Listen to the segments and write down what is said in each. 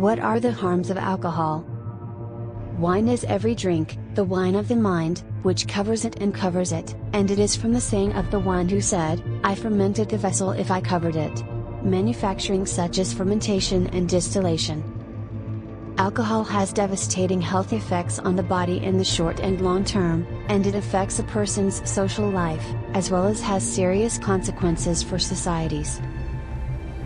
What are the harms of alcohol? Wine is every drink, the wine of the mind, which covers it and covers it, and it is from the saying of the one who said, I fermented the vessel if I covered it. Manufacturing such as fermentation and distillation. Alcohol has devastating health effects on the body in the short and long term, and it affects a person's social life, as well as has serious consequences for societies.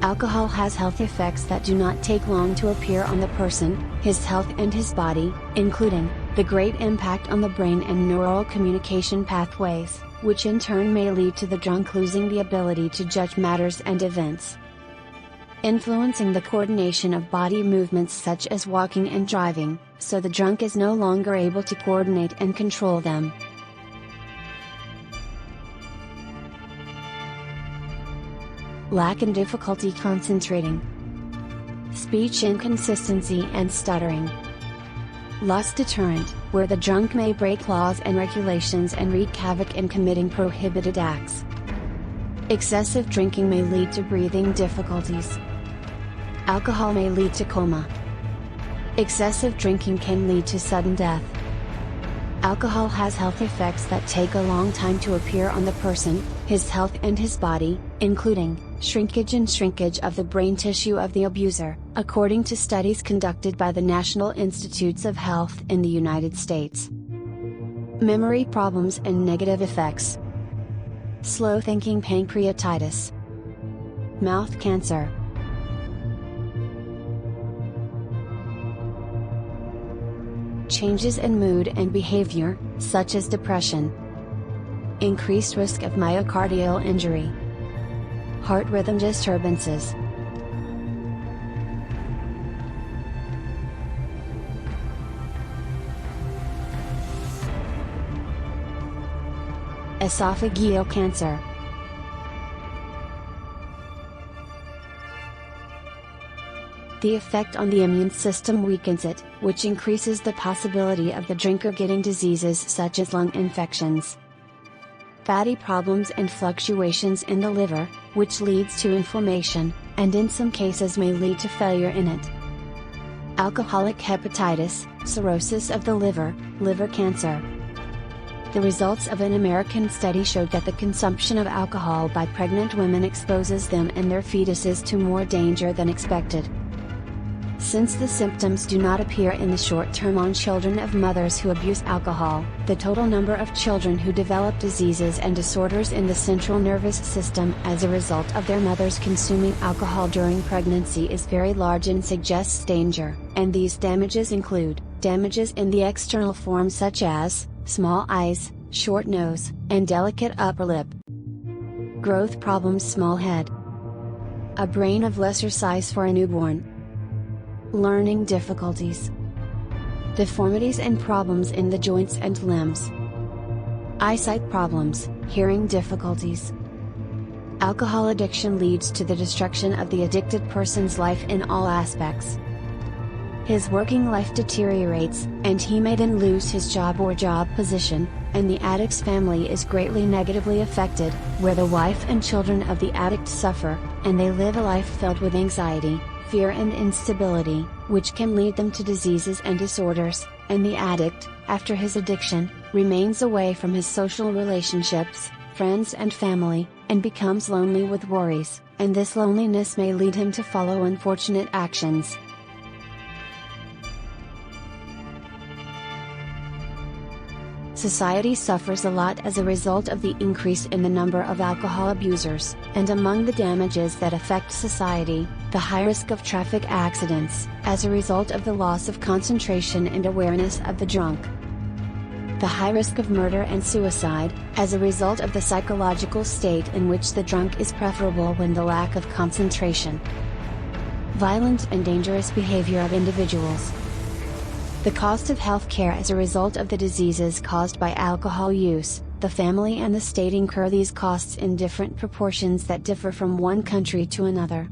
Alcohol has health effects that do not take long to appear on the person, his health and his body, including the great impact on the brain and neural communication pathways, which in turn may lead to the drunk losing the ability to judge matters and events. Influencing the coordination of body movements such as walking and driving, so the drunk is no longer able to coordinate and control them. Lack and difficulty concentrating. Speech inconsistency and stuttering. Loss deterrent, where the drunk may break laws and regulations and wreak havoc in committing prohibited acts. Excessive drinking may lead to breathing difficulties. Alcohol may lead to coma. Excessive drinking can lead to sudden death. Alcohol has health effects that take a long time to appear on the person, his health and his body, including shrinkage of the brain tissue of the abuser, according to studies conducted by the National Institutes of Health in the United States. Memory problems and negative effects. Slow thinking, pancreatitis, mouth cancer. Changes in mood and behavior, such as depression. Increased risk of myocardial injury. Heart rhythm disturbances. Esophageal cancer. The effect on the immune system weakens it, which increases the possibility of the drinker getting diseases such as lung infections. Fatty problems and fluctuations in the liver, which leads to inflammation, and in some cases may lead to failure in it. Alcoholic hepatitis, cirrhosis of the liver, liver cancer. The results of an American study showed that the consumption of alcohol by pregnant women exposes them and their fetuses to more danger than expected. Since the symptoms do not appear in the short term on children of mothers who abuse alcohol, the total number of children who develop diseases and disorders in the central nervous system as a result of their mothers consuming alcohol during pregnancy is very large and suggests danger, and these damages include damages in the external form such as small eyes, short nose, and delicate upper lip. Growth problems, small head. A brain of lesser size for a newborn. Learning difficulties. Deformities and problems in the joints and limbs. Eyesight problems, hearing difficulties. Alcohol addiction leads to the destruction of the addicted person's life in all aspects. His working life deteriorates, and he may then lose his job or job position, and the addict's family is greatly negatively affected, where the wife and children of the addict suffer, and they live a life filled with anxiety, fear and instability, which can lead them to diseases and disorders, and the addict, after his addiction, remains away from his social relationships, friends and family, and becomes lonely with worries, and this loneliness may lead him to follow unfortunate actions. Society suffers a lot as a result of the increase in the number of alcohol abusers, and among the damages that affect society, the high risk of traffic accidents, as a result of the loss of concentration and awareness of the drunk. The high risk of murder and suicide, as a result of the psychological state in which the drunk is preferable when the lack of concentration. Violent and dangerous behavior of individuals. The cost of health care as a result of the diseases caused by alcohol use. The family and the state incur these costs in different proportions that differ from one country to another.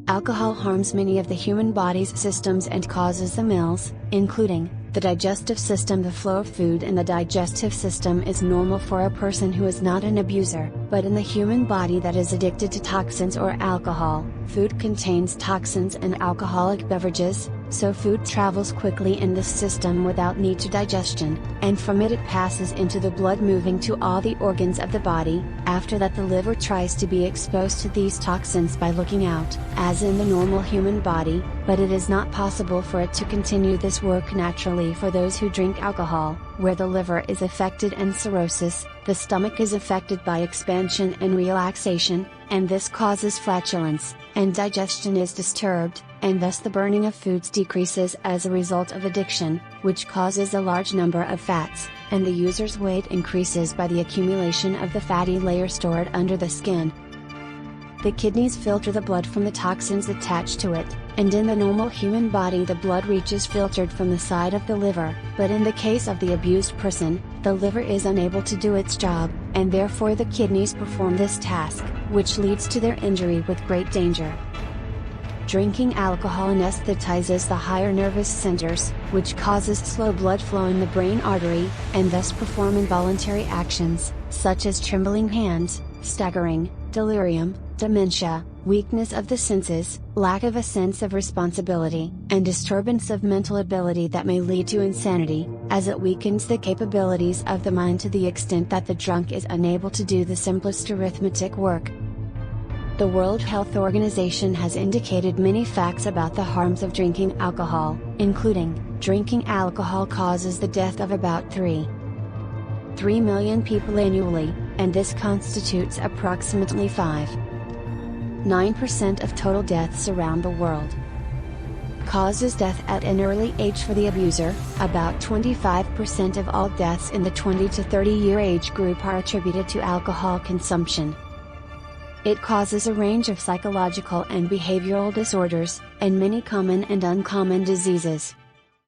Alcohol harms many of the human body's systems and causes them ills, including the digestive system. The flow of food in the digestive system is normal for a person who is not an abuser, but in the human body that is addicted to toxins or alcohol. Food contains toxins and alcoholic beverages, so food travels quickly in the system without need to digestion, and from it passes into the blood, moving to all the organs of the body. After that, the liver tries to be exposed to these toxins by looking out, as in the normal human body, but it is not possible for it to continue this work naturally for those who drink alcohol. Where the liver is affected and cirrhosis, the stomach is affected by expansion and relaxation, and this causes flatulence, and digestion is disturbed, and thus the burning of foods decreases as a result of addiction, which causes a large number of fats, and the user's weight increases by the accumulation of the fatty layer stored under the skin. The kidneys filter the blood from the toxins attached to it, and in the normal human body the blood reaches filtered from the side of the liver, but in the case of the abused person, the liver is unable to do its job, and therefore the kidneys perform this task, which leads to their injury with great danger. Drinking alcohol anesthetizes the higher nervous centers, which causes slow blood flow in the brain artery, and thus perform involuntary actions, such as trembling hands, staggering, delirium, dementia, weakness of the senses, lack of a sense of responsibility, and disturbance of mental ability that may lead to insanity, as it weakens the capabilities of the mind to the extent that the drunk is unable to do the simplest arithmetic work. The World Health Organization has indicated many facts about the harms of drinking alcohol, including, drinking alcohol causes the death of about 3 million people annually, and this constitutes approximately 5.9% of total deaths around the world. Causes death at an early age for the abuser. About 25% of all deaths in the 20 to 30 year age group are attributed to alcohol consumption. It causes a range of psychological and behavioral disorders, and many common and uncommon diseases.